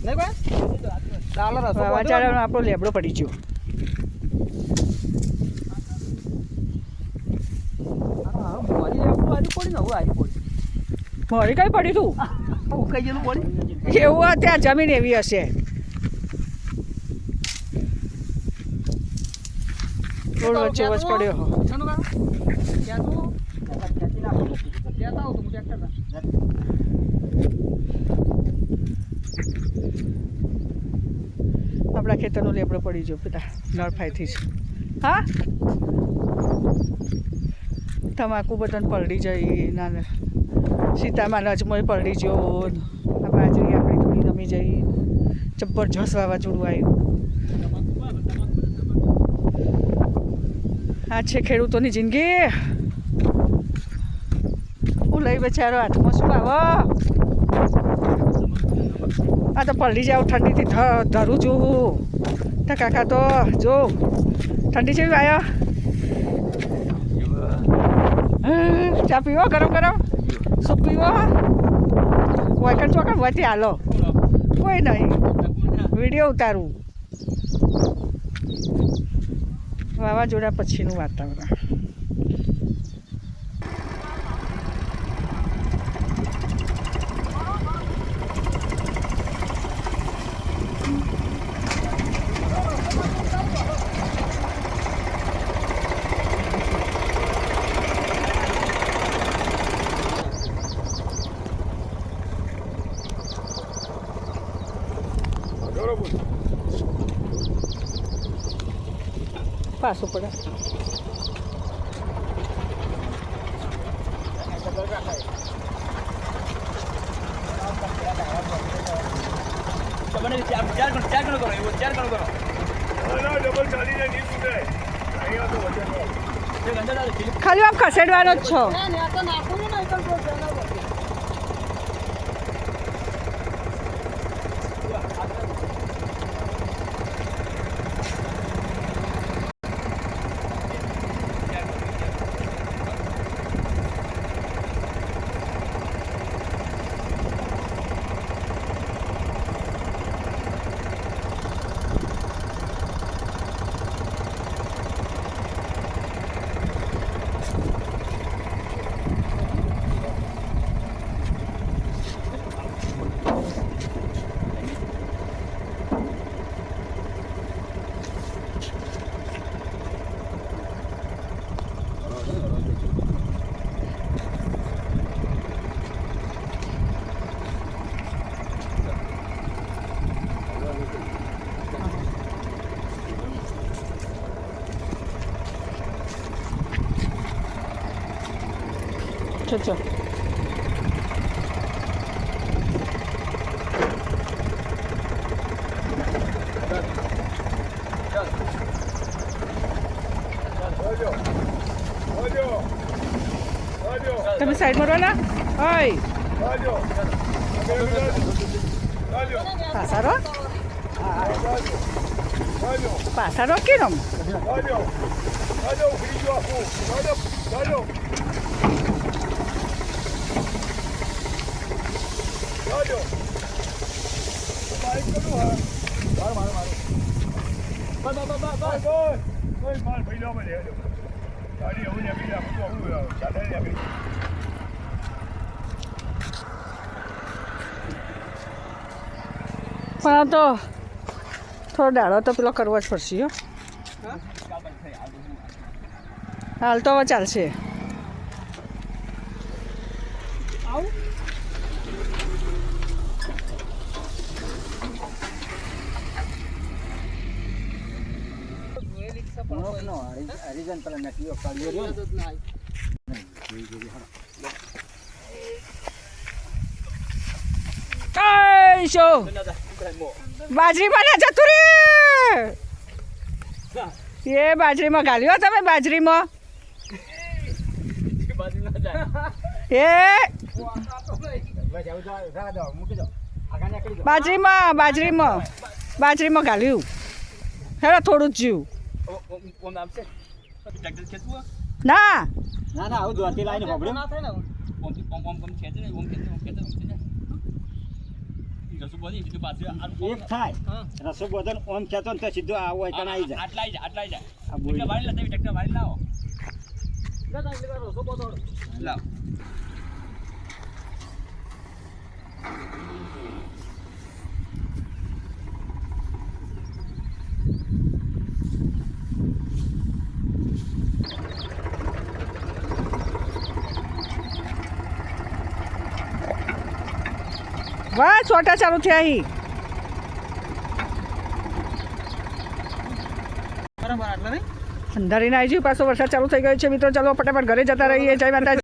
નહીં ભાઈ ચાલો રસો વાચાડવાનો આપણો લેબડો પડી ગયો. મારી કઈ પડી તું ઉકાઈ ગયેલું પડી એવું ત્યાં જમીન એવી હશે. રોડ વચ્ચે વચ પડ્યો હો. આપણા ખેતરનો લેબડો પડી ગયો પેલા નળફાઈથી જ. હા તમાકુ બધાને પલળી જઈ ના સીતામાં નજમોય પલળી ગયો. આ બાજરી આપણી થોડી નમી જઈ. જબરજસ્ત વાવાઝોડું આવ્યું. આ છે ખેડૂતોની જિંદગી. હું લઈ બચારો હાથમાં શું આવો. આ તો પલળી જાવ ઠંડીથી ધરું જોઉં. તો કાકા તો જો ઠંડી છે આવ્યો. ચા પીવો ગરમ ગરમ શું પીવો. વાયકણ ચોકણ વચ્ચે હાલો કોઈ નહીં વિડીયો ઉતારું. વાવાઝોડા પછીનું વાતાવરણ. પાછું પડે ખાલી આમ ખસેડવાનો જ છો. ચો તમે સાઈડમાં રહો ના. હોય પાસારો પાસારો કે રમ પણ તો થોડો દાડો તો પેલો કરવો જ પડશે. હો હાલ તો હવે ચાલશે. બાજરીમાં ના જતું રે. એ બાજરીમાં ગાલ્યો તમે બાજરીમાં. બાજરીમાં ગાલ્યું. હેડો થોડું જ જીવ. ના ના ના આવું દ્વારથી લાઈને ખબર ના થાય ને. એક થાય રસો બધો ઓમ ખેતો ને તો સીધો આવો હોય કણ આવી જાય આ બોલી. વાહ છોટા ચાલુ થયા અહીં અંધારીને આવી ગયું પાછો વરસાદ ચાલુ થઈ ગયો છે મિત્રો ચાલો ફટાફટ ઘરે જતા રહીએ જય માતાજી